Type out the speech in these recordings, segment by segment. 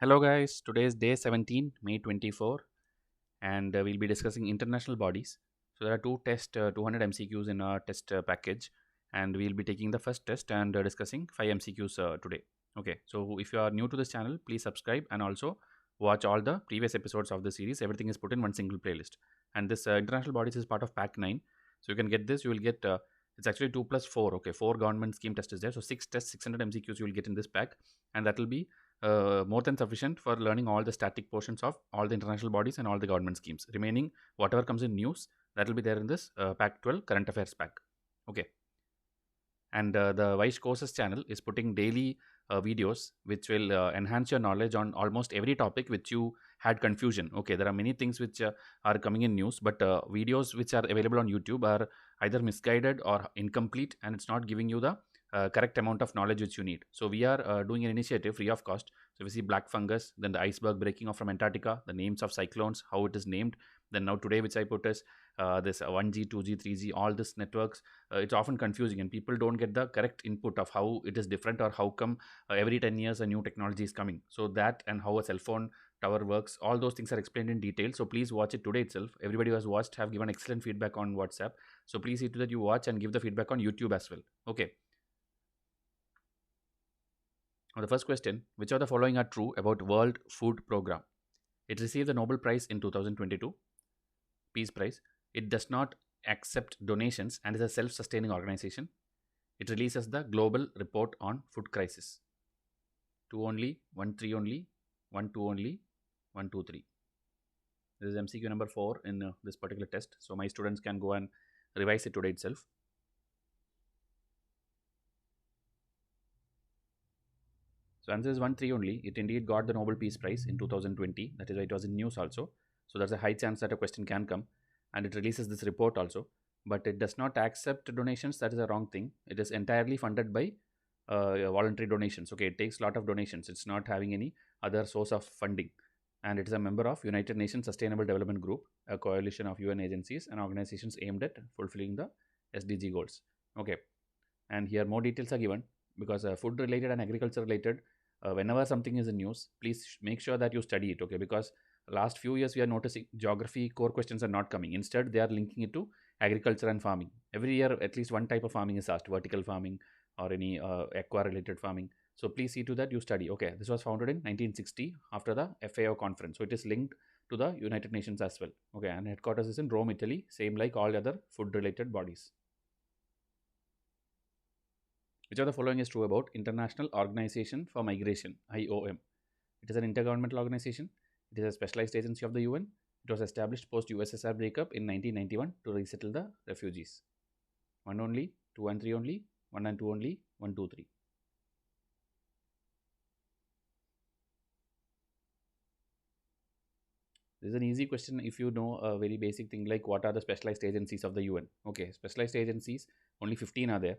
Hello, guys. Today is day 17, May 24, and we'll be discussing international bodies. So, there are two 200 MCQs in our test package, and we'll be taking the first test and discussing 5 MCQs today. Okay, so if you are new to this channel, please subscribe and also watch all the previous episodes of the series. Everything is put in one single playlist. And this international bodies is part of Pack 9. So, you can get this, you will get it's actually 2 plus 4. Okay, 4 government scheme tests is there. So, 6 tests, 600 MCQs you will get in this pack, and that will be more than sufficient for learning all the static portions of all the international bodies and all the government schemes. Remaining, whatever comes in news, that will be there in this pack 12 current affairs pack. Okay. And the Vice Courses channel is putting daily videos which will enhance your knowledge on almost every topic which you had confusion. Okay, there are many things which are coming in news, but videos which are available on YouTube are either misguided or incomplete, and it's not giving you the correct amount of knowledge which you need. So we are doing an initiative free of cost. So we see black fungus, then the iceberg breaking off from Antarctica, the names of cyclones, how it is named. Then now today which I put is this 1G, 2G, 3G, all this networks. It's often confusing and people don't get the correct input of how it is different or how come every 10 years a new technology is coming. So that and how a cell phone tower works, all those things are explained in detail. So please watch it today itself. Everybody who has watched have given excellent feedback on WhatsApp. So please see to that you watch and give the feedback on YouTube as well. Okay. Now the first question, which of the following are true about World Food Program? It received the Nobel Prize in 2022, Peace Prize. It does not accept donations and is a self-sustaining organization. It releases the Global Report on Food Crisis. 2 only, 1 3 only, 1 2 only, 1 2 3. This is MCQ number 4 in this particular test. So my students can go and revise it today itself. So answer is 1 3 only. It indeed got the Nobel Peace Prize in 2020. That is why it was in news also. So there's a high chance that a question can come, and it releases this report also. But it does not accept donations. That is a wrong thing. It is entirely funded by voluntary donations. Okay, it takes a lot of donations. It's not having any other source of funding, and it is a member of United Nations Sustainable Development Group, a coalition of UN agencies and organizations aimed at fulfilling the SDG goals. Okay, and here more details are given because food related and agriculture related, whenever something is in news, please make sure that you study it. Okay, because last few years we are noticing geography core questions are not coming. Instead they are linking it to agriculture and farming. Every year at least one type of farming is asked, vertical farming or any aqua related farming. So please see to that you study. Okay, this was founded in 1960 after the FAO conference, so it is linked to the United Nations as well. Okay, and headquarters is in Rome, Italy, same like all other food related bodies. Which of the following is true about International Organization for Migration, IOM? It is an intergovernmental organization. It is a specialized agency of the UN. It was established post USSR breakup in 1991 to resettle the refugees. 1 only, 2 and 3 only, 1 and 2 only, 1 2 3. This is an easy question if you know a very basic thing like what are the specialized agencies of the UN. Okay, specialized agencies, only 15 are there.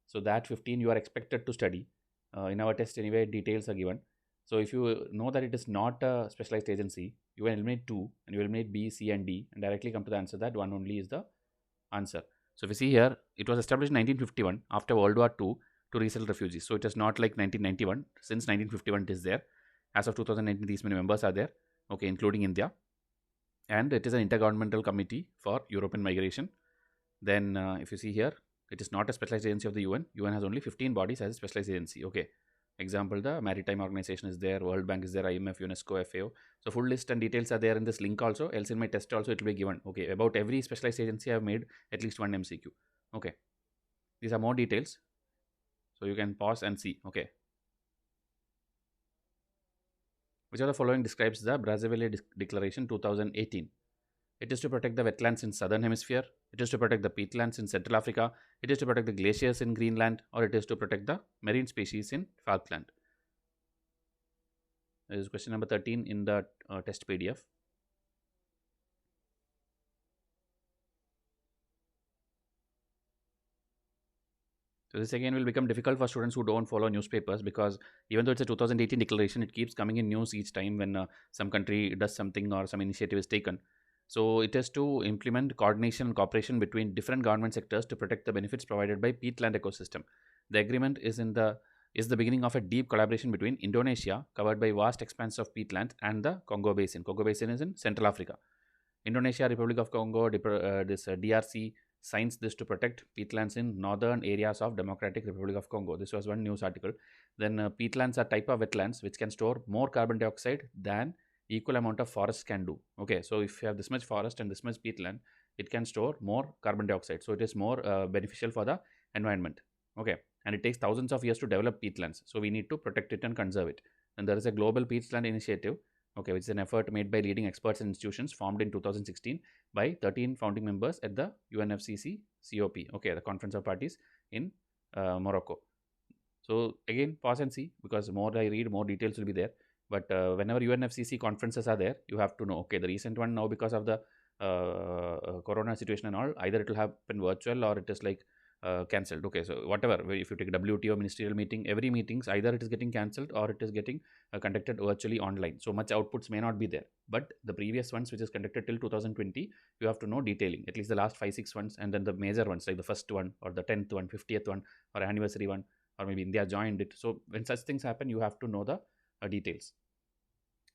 So that 15 you are expected to study. In our test anyway, details are given. So if you know that it is not a specialized agency, you will eliminate 2 and you will eliminate B, C and D and directly come to the answer that 1 only is the answer. So if you see here, it was established in 1951 after World War II to resettle refugees. So it is not like 1991. Since 1951 it is there. As of 2019, these many members are there, okay, including India. And it is an intergovernmental committee for European migration. Then if you see here, it is not a specialized agency of the UN. UN has only 15 bodies as a specialized agency. Okay. Example, the Maritime Organization is there, World Bank is there, IMF, UNESCO, FAO. So full list and details are there in this link also. Else in my test also it will be given. Okay. About every specialized agency I have made at least one MCQ. Okay. These are more details. So you can pause and see. Okay. Which of the following describes the Brazzaville Declaration 2018? It is to protect the wetlands in southern hemisphere. It is to protect the peatlands in Central Africa. It is to protect the glaciers in Greenland, or it is to protect the marine species in Falkland. This is question number 13 in the test PDF. So this again will become difficult for students who don't follow newspapers, because even though it's a 2018 declaration, it keeps coming in news each time when some country does something or some initiative is taken. So it is to implement coordination and cooperation between different government sectors to protect the benefits provided by peatland ecosystem. The agreement is in the is the beginning of a deep collaboration between Indonesia, covered by vast expanse of peatland, and the Congo Basin. Congo Basin is in Central Africa. Indonesia, Republic of Congo, DRC signs this to protect peatlands in northern areas of Democratic Republic of Congo. This was one news article. Then peatlands are type of wetlands which can store more carbon dioxide than equal amount of forest can do. Okay, so if you have this much forest and this much peatland, it can store more carbon dioxide. So it is more beneficial for the environment. Okay, and it takes thousands of years to develop peatlands. So we need to protect it and conserve it. And there is a global peatland initiative, okay, which is an effort made by leading experts and institutions formed in 2016 by 13 founding members at the UNFCCC COP, okay, the Conference of Parties in Morocco. So again, pause and see, because more I read, more details will be there. But whenever UNFCCC conferences are there, you have to know, okay, the recent one now because of the corona situation and all, either it will happen virtual or it is like cancelled. Okay, so whatever, if you take WTO ministerial meeting, every meetings either it is getting cancelled or it is getting conducted virtually online. So much outputs may not be there. But the previous ones, which is conducted till 2020, you have to know detailing, at least the last 5-6 ones, and then the major ones like the first one or the 10th one, 50th one, or anniversary one, or maybe India joined it. So when such things happen, you have to know the details.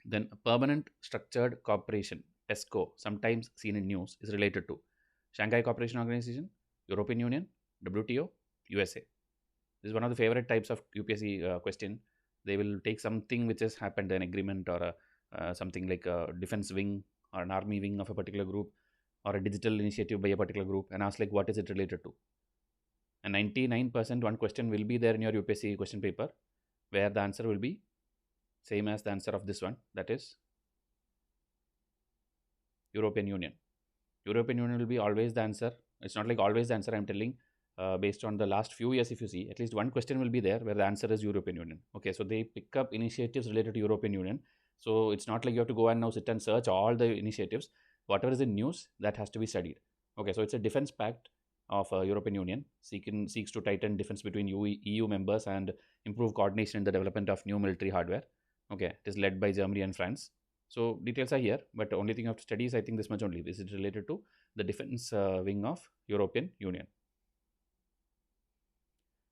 Then Permanent Structured Cooperation, PESCO, sometimes seen in news, is related to Shanghai Cooperation Organization, European Union, WTO, USA. This is one of the favorite types of UPSC question. They will take something which has happened, an agreement or something like a defense wing or an army wing of a particular group or a digital initiative by a particular group, and ask like what is it related to. And 99% one question will be there in your UPSC question paper where the answer will be same as the answer of this one, that is European Union. European Union will be always the answer. It's not like always the answer, I'm telling. Based on the last few years, if you see, at least one question will be there where the answer is European Union. Okay, so they pick up initiatives related to European Union. So it's not like you have to go and now sit and search all the initiatives. Whatever is in news, that has to be studied. Okay, so it's a defense pact of European Union seeks to tighten defense between EU members and improve coordination in the development of new military hardware. Okay, it is led by Germany and France. So details are here, but the only thing you have to study is I think this much only. This is related to the defense wing of European Union.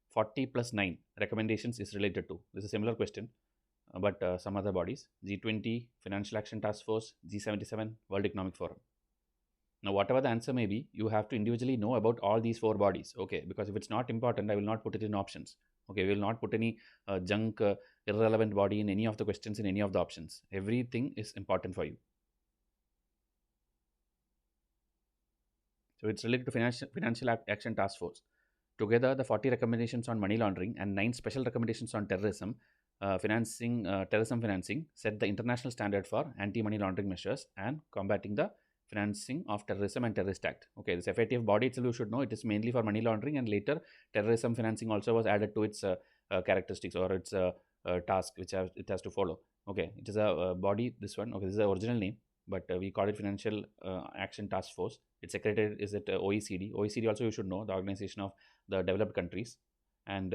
40 plus 9 recommendations is related to. This is a similar question, but some other bodies. G20, Financial Action Task Force, G77, World Economic Forum. Now, whatever the answer may be, you have to individually know about all these 4 bodies, okay? Because if it's not important, I will not put it in options. Okay, we will not put any junk, irrelevant body in any of the questions in any of the options. Everything is important for you. So it's related to Financial Action Task Force. Together, the 40 recommendations on money laundering and 9 special recommendations on terrorism financing set the international standard for anti-money laundering measures and combating the financing of terrorism and terrorist act. Okay, this FATF body itself you should know it is mainly for money laundering, and later terrorism financing also was added to its characteristics or its task which it has to follow. Okay, it is a body, this one. Okay, this is the original name, but we call it Financial Action Task Force. Its secretary is at OECD. OECD also you should know, the organization of the developed countries, and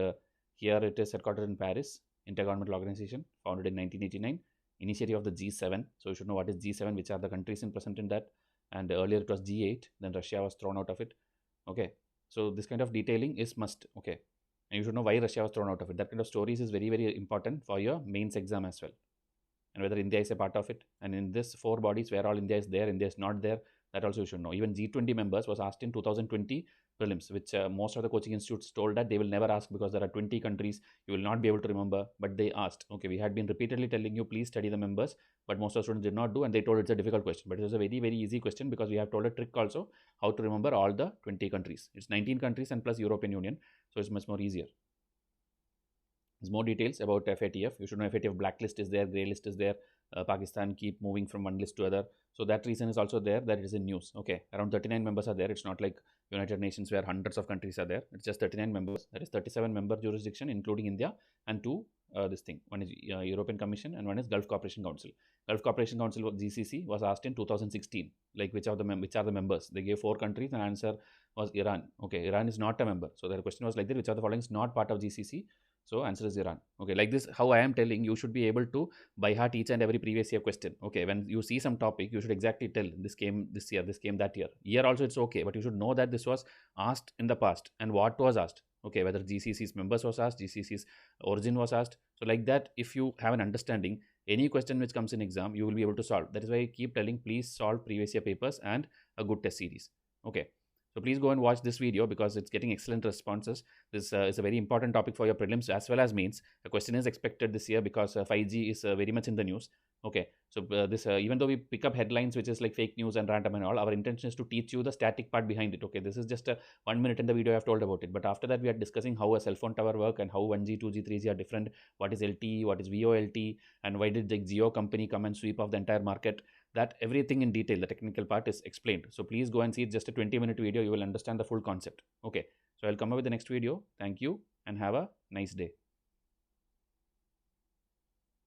here it is headquartered in Paris. Intergovernmental organization founded in 1989. Initiative of the G7. So you should know what is G7, which are the countries present in that. And earlier it was G8, then Russia was thrown out of it. Okay, so this kind of detailing is must. Okay, and you should know why Russia was thrown out of it. That kind of stories is very, very important for your mains exam as well, and whether India is a part of it. And in this 4 bodies where all India is there, India is not there, that also you should know. Even G20 members was asked in 2020 prelims, which most of the coaching institutes told that they will never ask because there are 20 countries, you will not be able to remember, but they asked. Okay, we had been repeatedly telling you please study the members, but most of the students did not do, and they told it's a difficult question. But it was a very, very easy question because we have told a trick also how to remember all the 20 countries. It's 19 countries and plus European Union, so it's much more easier. There's more details about FATF. You should know FATF blacklist is there, grey list is there. Pakistan keep moving from one list to other. So that reason is also there, that it is in news. Okay, around 39 members are there. It's not like United Nations where hundreds of countries are there. It's just 39 members. That is 37 member jurisdiction including India, and 2 this thing. One is European Commission and one is Gulf Cooperation Council. Gulf Cooperation Council GCC was asked in 2016, like which are the members. They gave 4 countries and answer was Iran. Okay, Iran is not a member. So the question was like this: which are the following is not part of GCC? So answer is Iran. Okay, like this, how I am telling, you should be able to by heart each and every previous year question. Okay, when you see some topic, you should exactly tell this came this year, this came that year. Year also it's okay, but you should know that this was asked in the past and what was asked. Okay, whether GCC's members was asked, GCC's origin was asked. So like that, if you have an understanding, any question which comes in exam, you will be able to solve. That is why I keep telling, please solve previous year papers and a good test series. Okay. So please go and watch this video because it's getting excellent responses. This is a very important topic for your prelims as well as mains. A question is expected this year because 5G is very much in the news. Okay, so this even though we pick up headlines which is like fake news and random and all, our intention is to teach you the static part behind it. Okay, this is just a 1 minute in the video I have told about it, but after that we are discussing how a cell phone tower work and how 1G, 2G, 3G are different. What is LTE, what is VoLTE, and why did the Jio company come and sweep off the entire market? That everything in detail, the technical part is explained. So please go and see it. Just a 20-minute video, you will understand the full concept. Okay, so I'll come up with the next video. Thank you and have a nice day.